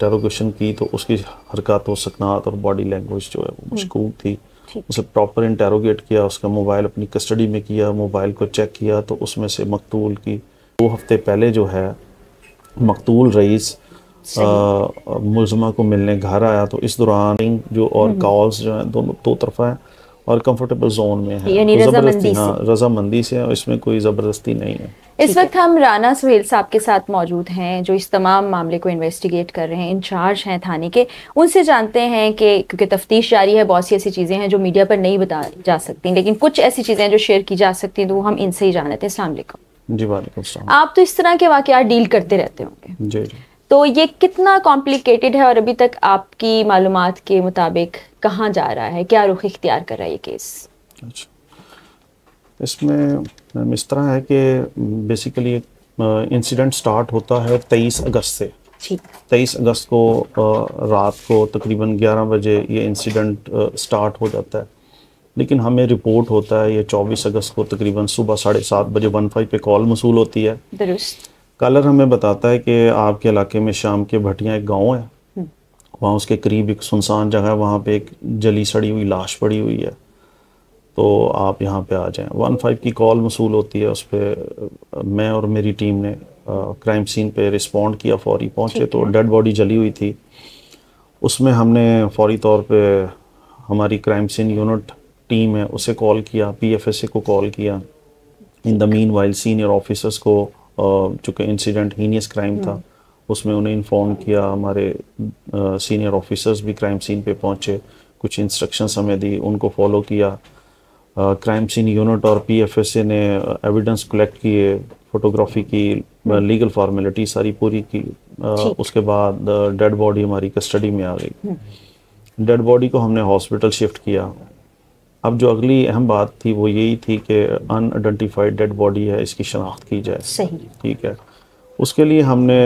Interrogation की तो उसकी हरकत व सकनात और बॉडी लैंग्वेज जो है वो मशकूक थी। उसे प्रॉपर इंटरोगेट किया, उसका मोबाइल अपनी कस्टडी में किया, मोबाइल को चेक किया तो उसमें से मकतूल की 2 हफ्ते पहले जो है मकतूल रईस मुलजमा को मिलने घर आया, तो इस दौरान जो और कॉल्स जो हैं दोनों दो तरफा हैं और कंफर्टेबल जोन में है, यानी तो रजामंदी ज़बरदस्ती, हाँ रजामंदी से है, इसमें कोई ज़बरदस्ती नहीं है। इस वक्त हम राना सुहेल साहब के साथ मौजूद हैं जो इस तमाम मामले को इन्वेस्टिगेट कर रहे हैं, इंचार्ज हैं थाने के। उनसे जानते हैं कि क्योंकि तफ्तीश जारी है, बहुत सी ऐसी चीज़ें हैं जो मीडिया पर नहीं बताई जा सकती, लेकिन कुछ ऐसी चीज़ें हैं जो शेयर की जा सकती हैं, तो वो हम इनसे ही जान लेते हैं। अस्सलाम वालेकुम। जी वालेकुम सलाम। आप तो इस तरह के वाक़यात डील करते रहते होंगे, जी जी। तो ये कितना कॉम्प्लिकेटेड है और अभी तक आपकी मालूमात के मुताबिक कहाँ जा रहा है, क्या रुख इख्तियार कर रहा है ये केस? अच्छा, इसमें इस तरह है कि बेसिकली इंसिडेंट स्टार्ट होता है 23 अगस्त से। 23 अगस्त को रात को तकरीबन 11 बजे ये इंसिडेंट स्टार्ट हो जाता है, लेकिन हमें रिपोर्ट होता है ये 24 अगस्त को तकरीबन सुबह 7:30 बजे 15 पे कॉल मसूल होती है। दुरुस्त। कॉलर हमें बताता है कि आपके इलाके में शाम के भटियाँ एक गांव है, वहाँ उसके करीब एक सुनसान जगह है, वहाँ पे एक जली सड़ी हुई लाश पड़ी हुई है, तो आप यहाँ पे आ जाएं। 15 की कॉल मसूल होती है, उस पर मैं और मेरी टीम ने क्राइम सीन पे रिस्पॉन्ड किया, फौरी पहुँचे तो डेड बॉडी जली हुई थी। उसमें हमने फौरी तौर पे हमारी क्राइम सीन यूनिट टीम है उसे कॉल किया, PFSA को कॉल किया। In the mean while senior officers को, चूँकि इंसिडेंट हीनियस क्राइम था उसमें उन्हें इन्फॉर्म किया। हमारे सीनियर ऑफिसर्स भी क्राइम सीन पे पहुँचे, कुछ इंस्ट्रक्शंस हमें दी, उनको फॉलो किया। क्राइम सीन यूनिट और PFSA ने एविडेंस कलेक्ट किए, फोटोग्राफी की, लीगल फॉर्मेलिटी सारी पूरी की। उसके बाद डेड बॉडी हमारी कस्टडी में आ गई। डेड बॉडी को हमने हॉस्पिटल शिफ्ट किया। अब जो अगली अहम बात थी वो यही थी कि अनआइडेंटिफाइड डेड बॉडी है, इसकी शनाख्त की जाए। सही। ठीक है, उसके लिए हमने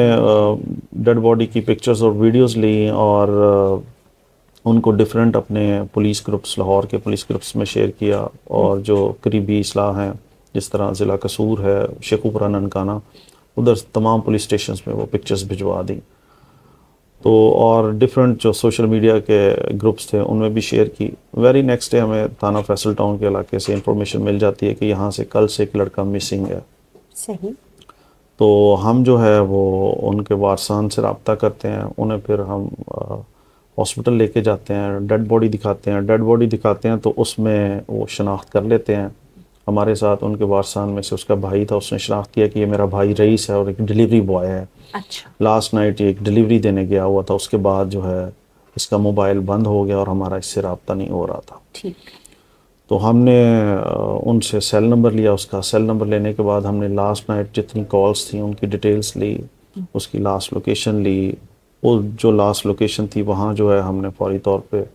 डेड बॉडी की पिक्चर्स और वीडियोस ली और उनको डिफरेंट अपने पुलिस ग्रुप्स, लाहौर के पुलिस ग्रुप्स में शेयर किया, और जो करीबी इस्लाह हैं जिस तरह ज़िला कसूर है, शेखुपुरा, ननकाना, उधर तमाम पुलिस स्टेशंस में वो पिक्चर्स भिजवा दी। तो और डिफरेंट जो सोशल मीडिया के ग्रुप्स थे उनमें भी शेयर की। वेरी नेक्स्ट डे हमें थाना फैसल टाउन के इलाके से इंफॉर्मेशन मिल जाती है कि यहाँ से कल से एक लड़का मिसिंग है। सही। तो हम जो है वो उनके वारसान से रब्ता करते हैं, उन्हें फिर हम हॉस्पिटल लेके जाते हैं, डेड बॉडी दिखाते हैं। डेड बॉडी दिखाते हैं तो उसमें वो शनाख्त कर लेते हैं। हमारे साथ उनके वारसान में से उसका भाई था, उसने शनाख्त किया कि ये मेरा भाई रईस है और एक डिलीवरी बॉय है। अच्छा। लास्ट नाइट ये एक डिलीवरी देने गया हुआ था, उसके बाद जो है इसका मोबाइल बंद हो गया और हमारा इससे रब्ता नहीं हो रहा था। ठीक। तो हमने उनसे सेल नंबर लिया, उसका सेल नंबर लेने के बाद हमने लास्ट नाइट जितनी कॉल्स थी उनकी डिटेल्स ली, उसकी लास्ट लोकेशन ली। वो जो लास्ट लोकेशन थी वहाँ जो है हमने फौरी तौर पे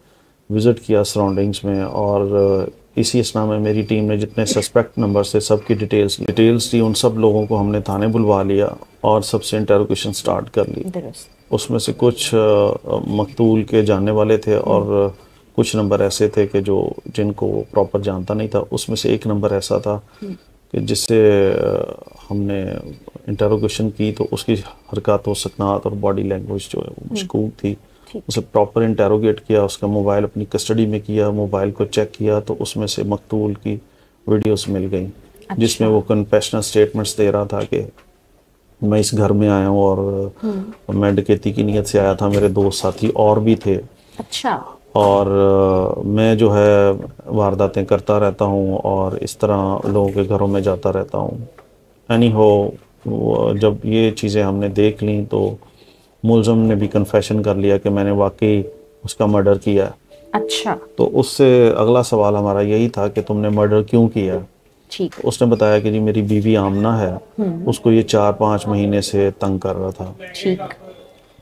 विज़िट किया सराउंडिंग्स में, और इसी असना में मेरी टीम ने जितने सस्पेक्ट नंबर थे सबकी डिटेल्स दी। उन सब लोगों को हमने थाने बुलवा लिया और सबसे इंटरोगेशन स्टार्ट कर ली। उसमें से कुछ मकतूल के जानने वाले थे और कुछ नंबर ऐसे थे कि जो जिनको प्रॉपर जानता नहीं था। उसमें से एक नंबर ऐसा था कि जिससे हमने इंटरोगेशन की तो उसकी हरकत व सकनात और बॉडी लैंग्वेज जो है वो मशकूक थी। उसे प्रॉपर इंटरोगेट किया, उसका मोबाइल अपनी कस्टडी में किया, मोबाइल को चेक किया तो उसमें से मकतूल की वीडियोस मिल गई। अच्छा। जिसमें वो कन्फेशनल स्टेटमेंट्स दे रहा था कि मैं इस घर में आया हूँ और मैं डकैती की नीयत से आया था, मेरे दोस्त साथी और भी थे। अच्छा। और मैं जो है वारदातें करता रहता हूँ और इस तरह लोगों के घरों में जाता रहता हूँ। एनी हो, जब ये चीज़ें हमने देख ली तो मुलज़म ने भी कन्फेशन कर लिया कि मैंने वाकई उसका मर्डर किया है। अच्छा। तो उससे अगला सवाल हमारा यही था कि तुमने मर्डर क्यों किया? ठीक। उसने बताया कि जी मेरी बीवी आमना है, उसको ये 4-5 महीने से तंग कर रहा था। ठीक।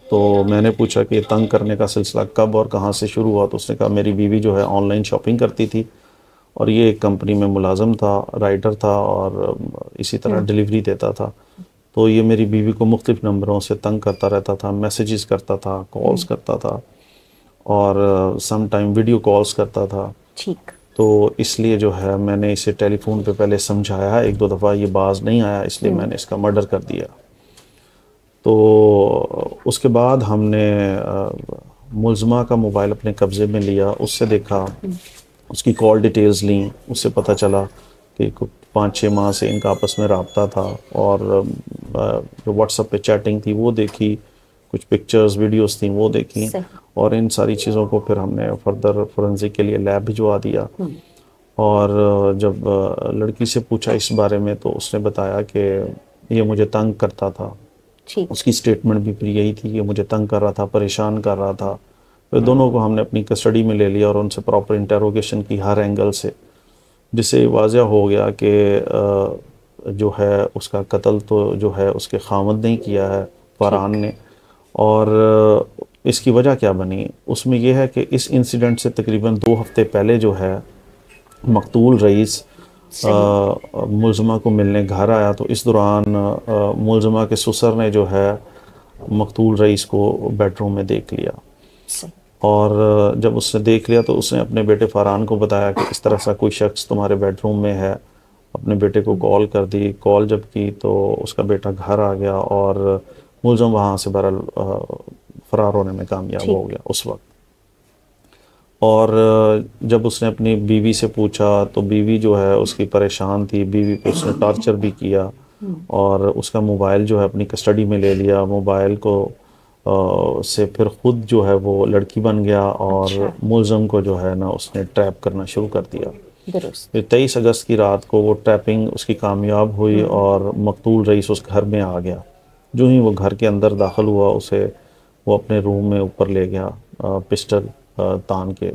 तो मैंने पूछा कि तंग करने का सिलसिला कब और कहाँ से शुरू हुआ? तो उसने कहा मेरी बीवी जो है ऑनलाइन शॉपिंग करती थी और ये एक कंपनी में मुलाजिम था, राइटर था और इसी तरह डिलीवरी देता था। तो ये मेरी बीवी को मुख्तलिफ नंबरों से तंग करता रहता था, मैसेजेस करता था, कॉल्स करता था और सम टाइम वीडियो कॉल्स करता था। ठीक। तो इसलिए जो है मैंने इसे टेलीफोन पे पहले समझाया, 1-2 दफ़ा ये बाज नहीं आया, इसलिए मैंने इसका मर्डर कर दिया। तो उसके बाद हमने मुलज़मा का मोबाइल अपने कब्ज़े में लिया, उससे देखा, उसकी कॉल डिटेल्स ली, उससे पता चला कि 5-6 माह से इनका आपस में रब्ता था, और जो व्हाट्सएप पे चैटिंग थी वो देखी, कुछ पिक्चर्स वीडियोस थी वो देखी, और इन सारी चीज़ों को फिर हमने फर्दर फोरेंसिक के लिए लैब भिजवा दिया। और जब लड़की से पूछा इस बारे में तो उसने बताया कि ये मुझे तंग करता था। उसकी स्टेटमेंट भी फिर यही थी कि मुझे तंग कर रहा था, परेशान कर रहा था। फिर दोनों को हमने अपनी कस्टडी में ले लिया और उनसे प्रॉपर इंटरोगेशन की हर एंगल से, जिससे वाज़ह हो गया कि जो है उसका कत्ल तो जो है उसके खामद ने किया है, फरहान ने। और इसकी वजह क्या बनी, उसमें यह है कि इस इंसिडेंट से तकरीबन 2 हफ्ते पहले जो है मकतूल रईस मुलज़मा को मिलने घर आया, तो इस दौरान मुलज़मा के ससुर ने जो है मकतूल रईस को बेडरूम में देख लिया। और जब उसने देख लिया तो उसने अपने बेटे फरहान को बताया कि इस तरह सा कोई शख्स तुम्हारे बेडरूम में है। अपने बेटे को कॉल कर दी। कॉल जब की तो उसका बेटा घर आ गया और मुलज़म वहाँ से बहरहाल फ़रार होने में कामयाब हो गया उस वक्त। और जब उसने अपनी बीवी से पूछा तो बीवी जो है उसकी परेशान थी, बीवी को उसने टॉर्चर भी किया और उसका मोबाइल जो है अपनी कस्टडी में ले लिया। मोबाइल को से फिर ख़ुद जो है वो लड़की बन गया और मुलज़म को जो है ना उसने ट्रैप करना शुरू कर दिया। फिर 23 अगस्त की रात को वो ट्रैपिंग उसकी कामयाब हुई और मकतूल रईस उस घर में आ गया। जो ही वो घर के अंदर दाखिल हुआ उसे वो अपने रूम में ऊपर ले गया पिस्टल तान के।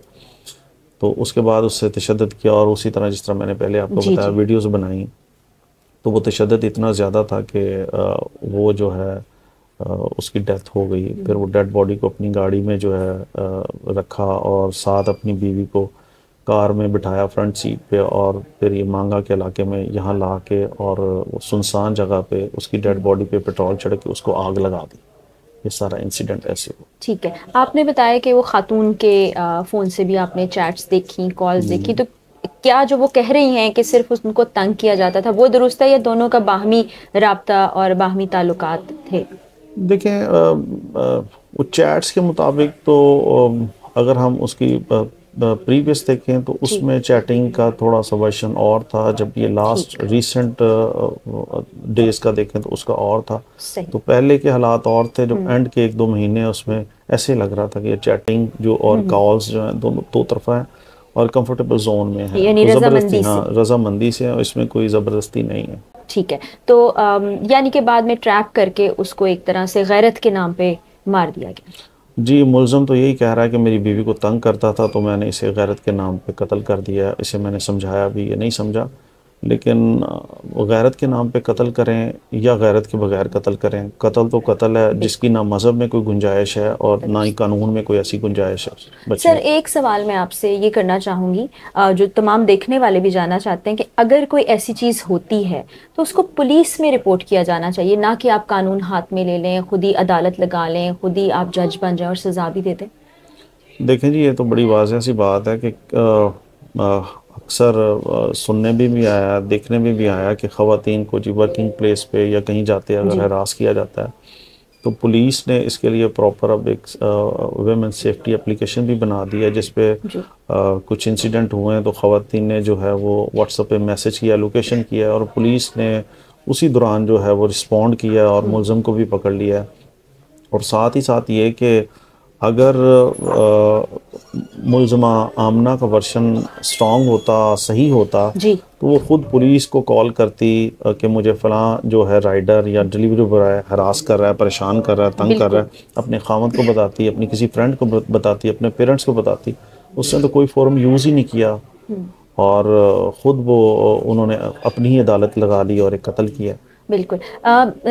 तो उसके बाद उससे तशद्दुद किया और उसी तरह जिस तरह मैंने पहले आपको बताया वीडियोस बनाई, तो वो तशद्दुद इतना ज़्यादा था कि वो जो है उसकी डेथ हो गई। फिर वो डेड बॉडी को अपनी गाड़ी में जो है रखा और साथ अपनी बीवी को कार में बिठाया फ्रंट सीट पे और फिर ये मांगा के इलाके में यहाँ ला के और सुनसान जगह पे उसकी डेड बॉडी पे पेट्रोल छिड़क के उसको आग लगा दी। ये सारा इंसिडेंट ऐसे हुआ। ठीक है, आपने बताया कि वो खातून के फ़ोन से भी आपने चैट्स देखी, कॉल्स देखी, तो क्या जो वो कह रही हैं कि सिर्फ उनको तंग किया जाता था वो दुरुस्त है या दोनों का बाहमी राब्ता और बाहमी ताल्लुकात थे? देखें वो चैट्स के मुताबिक तो अगर हम उसकी प्रीवियस देखें तो उसमें चैटिंग का थोड़ा सा वर्जन और था। जब ये लास्ट रिसेंट डेज का देखें तो उसका और था। तो पहले के हालात और थे। जब एंड के 1-2 महीने उसमें ऐसे लग रहा था कि ये चैटिंग जो और कॉल्स जो हैं दोनों दो तरफा है और कंफर्टेबल जोन में है, ज़बरदस्ती, हाँ रजामंदी से, इसमें कोई ज़बरदस्ती नहीं है। ठीक है, तो यानी कि बाद में ट्रैप करके उसको एक तरह से गैरत के नाम पे मार दिया गया। जी, मुलज़म तो यही कह रहा है कि मेरी बीवी को तंग करता था तो मैंने इसे गैरत के नाम पे कत्ल कर दिया। इसे मैंने समझाया भी, ये नहीं समझा। लेकिन गैरत के नाम पे कत्ल करें या गैरत के बगैर कत्ल करें, कत्ल तो कत्ल है जिसकी ना मज़हब में कोई गुंजाइश है और ना ही कानून में कोई ऐसी गुंजाइश है। सर, एक सवाल मैं आपसे ये करना चाहूँगी, जो तमाम देखने वाले भी जानना चाहते हैं कि अगर कोई ऐसी चीज़ होती है तो उसको पुलिस में रिपोर्ट किया जाना चाहिए, ना कि आप कानून हाथ में ले लें, खुद ही अदालत लगा लें, खुद ही आप जज बन जाएं और सज़ा भी दे दें। देखें जी, ये तो बड़ी वाज़ह सी बात है कि अक्सर सुनने में भी आया, देखने में भी आया कि ख़वातीन को जी वर्किंग प्लेस पे या कहीं जाते अगर हरास किया जाता है तो पुलिस ने इसके लिए प्रॉपर अब एक वुमेन सेफ्टी एप्लीकेशन भी बना दी है, जिस पे कुछ इंसिडेंट हुए हैं तो ख़वातीन ने जो है वो व्हाट्सएप पे मैसेज किया, लोकेशन किया और पुलिस ने उसी दौरान जो है वो रिस्पॉन्ड किया और मुलज़म को भी पकड़ लिया है। और साथ ही साथ ये कि अगर मुलज़मा आमना का वर्शन स्ट्रॉन्ग होता, सही होता, तो वो ख़ुद पुलिस को कॉल करती कि मुझे फ़लाँ जो है राइडर या डिलीवरी बॉय हरास कर रहा है, परेशान कर रहा है, तंग कर रहा है। अपने खामद को बताती, अपनी किसी फ्रेंड को बताती, अपने पेरेंट्स को बताती। उसने तो कोई फोरम यूज़ ही नहीं किया और ख़ुद वो उन्होंने अपनी ही अदालत लगा ली और एक कत्ल किया। बिल्कुल।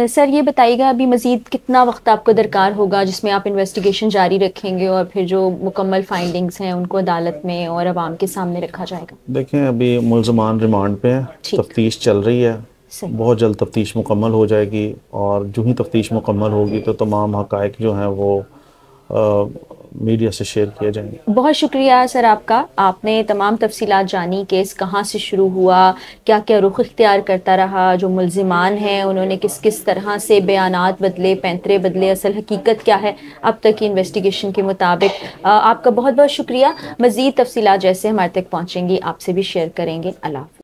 सर, ये बताइएगा अभी मज़ीद कितना वक्त आपको दरकार होगा जिसमें आप इन्वेस्टिगेशन जारी रखेंगे और फिर जो मुकम्मल फाइंडिंग्स हैं उनको अदालत में और अवाम के सामने रखा जाएगा? देखें, अभी मुलज़मान रिमांड पे हैं, तफ्तीश चल रही है, बहुत जल्द तफ्तीश मुकम्मल हो जाएगी और जो ही तफ्तीश मुकम्मल होगी तो तमाम हक़ाइक़ जो हैं वो मीडिया से शेयर किए जाएंगे। बहुत शुक्रिया सर आपका, आपने तमाम तफसीलात जानी, केस कहाँ से शुरू हुआ, क्या क्या रुख इख्तियार करता रहा, जो मुल्जिमान हैं उन्होंने किस किस तरह से बयानात बदले, पैंतरे बदले, असल हकीकत क्या है अब तक की इन्वेस्टिगेशन के मुताबिक। आपका बहुत बहुत शुक्रिया। मज़ीद तफसीलात जैसे हमारे तक पहुँचेंगी आपसे भी शेयर करेंगे। अल्लाह।